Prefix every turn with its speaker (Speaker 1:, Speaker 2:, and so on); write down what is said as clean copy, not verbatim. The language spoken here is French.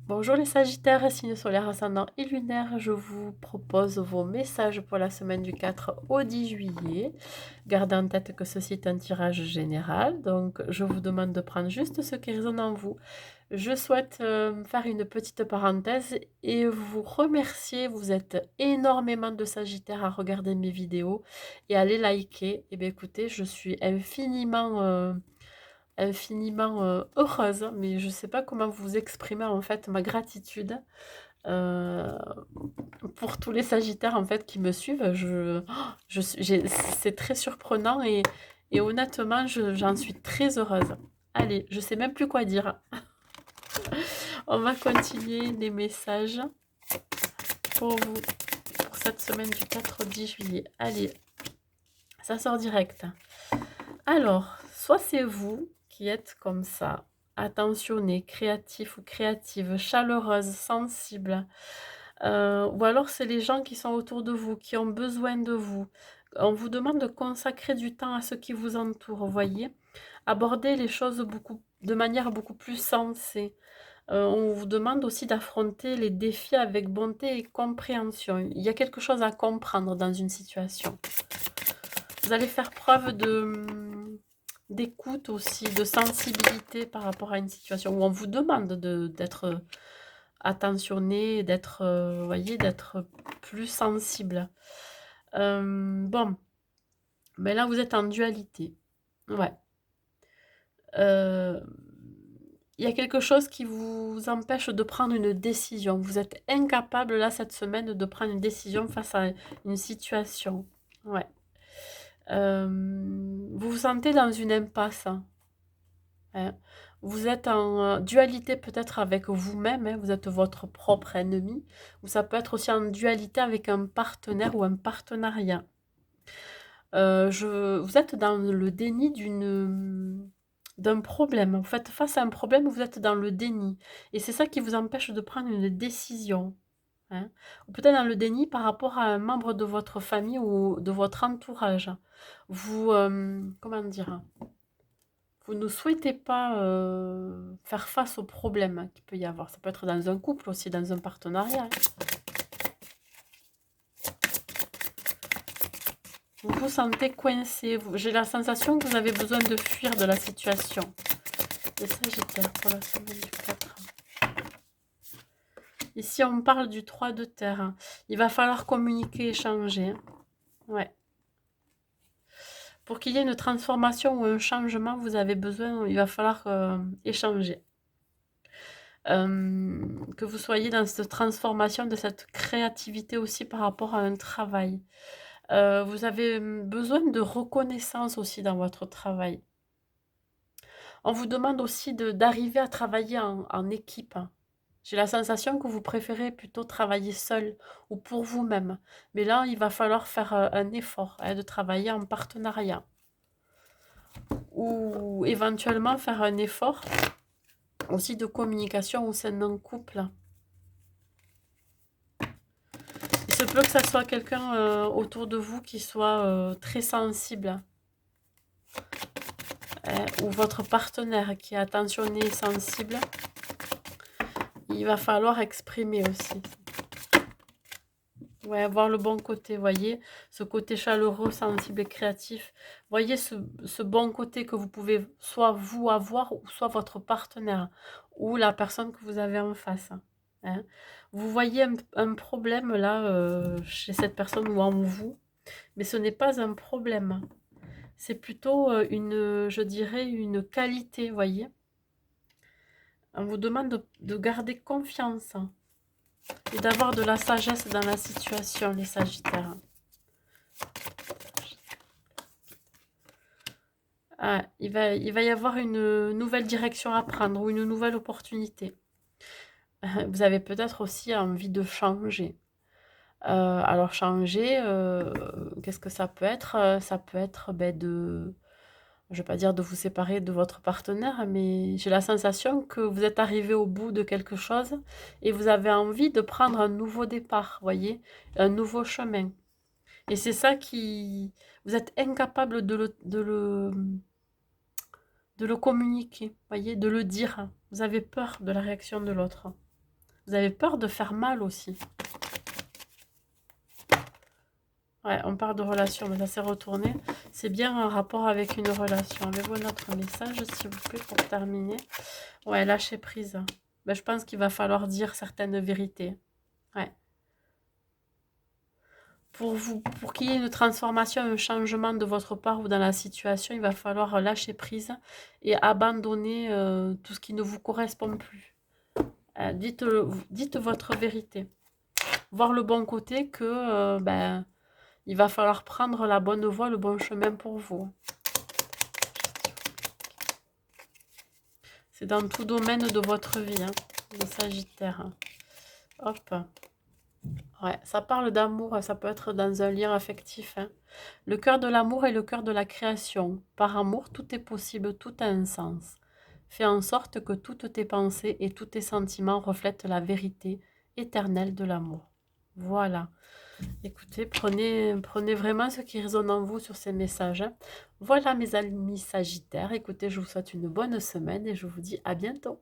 Speaker 1: Bonjour les Sagittaires, signes solaires, ascendant et lunaire, je vous propose vos messages pour la semaine du 4 au 10 juillet. Gardez en tête que ceci est un tirage général, donc je vous demande de prendre juste ce qui résonne en vous. Je souhaite faire une petite parenthèse et vous remercier. Vous êtes énormément de Sagittaires à regarder mes vidéos et à les liker. Et bien écoutez, je suis infiniment heureuse, mais je ne sais pas comment vous exprimer en fait ma gratitude euh, pour tous les Sagittaires en fait qui me suivent. C'est très surprenant et honnêtement, j'en suis très heureuse. Allez, je sais même plus quoi dire. On va continuer les messages pour vous pour cette semaine du 4 au 10 juillet. Allez, ça sort direct. Alors, soit c'est vous qui êtes comme ça, attentionné, créatif ou créative, chaleureuse, sensible, ou alors c'est les gens qui sont autour de vous, qui ont besoin de vous. On vous demande de consacrer du temps à ce qui vous entoure, vous voyez. Aborder les choses de manière beaucoup plus sensée. On vous demande aussi d'affronter les défis avec bonté et compréhension. Il y a quelque chose à comprendre dans une situation. Vous allez faire preuve d'écoute aussi, de sensibilité par rapport à une situation où on vous demande d'être attentionné, d'être, voyez, d'être plus sensible. Bon, mais là vous êtes en dualité. Ouais. Euh, Il y a quelque chose qui vous empêche de prendre une décision. Vous êtes incapable là cette semaine de prendre une décision face à une situation. Ouais. Vous vous sentez dans une impasse, hein. Vous êtes en dualité peut-être avec vous-même, hein, vous êtes votre propre ennemi, ou ça peut être aussi en dualité avec un partenaire ou un partenariat. Vous êtes dans le déni d'un problème. Vous faites face à un problème, vous êtes dans le déni. Et c'est ça qui vous empêche de prendre une décision, hein. Ou peut-être dans le déni par rapport à un membre de votre famille ou de votre entourage. Comment dire? Vous ne souhaitez pas faire face aux problèmes qu'il peut y avoir. Ça peut être dans un couple aussi, dans un partenariat. Vous vous sentez coincé. J'ai la sensation que vous avez besoin de fuir de la situation. Les Sagittaires pour la semaine du 4. Ici, on parle du 3 de terre. Il va falloir communiquer, échanger. Ouais. Pour qu'il y ait une transformation ou un changement, vous avez besoin, il va falloir échanger. Que vous soyez dans cette transformation, de cette créativité aussi par rapport à un travail. Vous avez besoin de reconnaissance aussi dans votre travail. On vous demande aussi d'arriver à travailler en équipe. J'ai la sensation que vous préférez plutôt travailler seul ou pour vous-même. Mais là, il va falloir faire un effort, hein, de travailler en partenariat. Ou éventuellement faire un effort aussi de communication au sein d'un couple. Il se peut que ça soit quelqu'un autour de vous qui soit très sensible, hein, ou votre partenaire qui est attentionné et sensible. Il va falloir exprimer aussi. Ouais, voir le bon côté, voyez, ce côté chaleureux, sensible et créatif. Voyez ce bon côté que vous pouvez soit vous avoir, ou soit votre partenaire, ou la personne que vous avez en face, hein. Vous voyez un problème là chez cette personne ou en vous, mais ce n'est pas un problème. C'est plutôt je dirais, une qualité, voyez. On vous demande de garder confiance et d'avoir de la sagesse dans la situation, les Sagittaires. Ah, il va y avoir une nouvelle direction à prendre ou une nouvelle opportunité. Vous avez peut-être aussi envie de changer. Alors changer, qu'est-ce que ça peut être? Ça peut être je ne vais pas dire de vous séparer de votre partenaire, mais j'ai la sensation que vous êtes arrivé au bout de quelque chose et vous avez envie de prendre un nouveau départ, voyez, un nouveau chemin. Et c'est ça qui... Vous êtes incapable de le communiquer, voyez, de le dire. Vous avez peur de la réaction de l'autre. Vous avez peur de faire mal aussi. Ouais, on parle de relation, mais ça s'est retourné. C'est bien un rapport avec une relation. Avez-vous un autre message, s'il vous plaît, pour terminer? Ouais, lâcher prise. Ben, je pense qu'il va falloir dire certaines vérités. Ouais. Pour qu'il y ait une transformation, un changement de votre part ou dans la situation, il va falloir lâcher prise et abandonner tout ce qui ne vous correspond plus. Dites votre vérité. Voir le bon côté que ben, il va falloir prendre la bonne voie, le bon chemin pour vous. C'est dans tout domaine de votre vie, hein, le Sagittaire. Hop. Ouais, ça parle d'amour, ça peut être dans un lien affectif. Hein. Le cœur de l'amour est le cœur de la création. Par amour, tout est possible, tout a un sens. Fais en sorte que toutes tes pensées et tous tes sentiments reflètent la vérité éternelle de l'amour. Voilà. Écoutez, prenez vraiment ce qui résonne en vous sur ces messages. Hein. Voilà mes amis Sagittaires. Écoutez, je vous souhaite une bonne semaine et je vous dis à bientôt.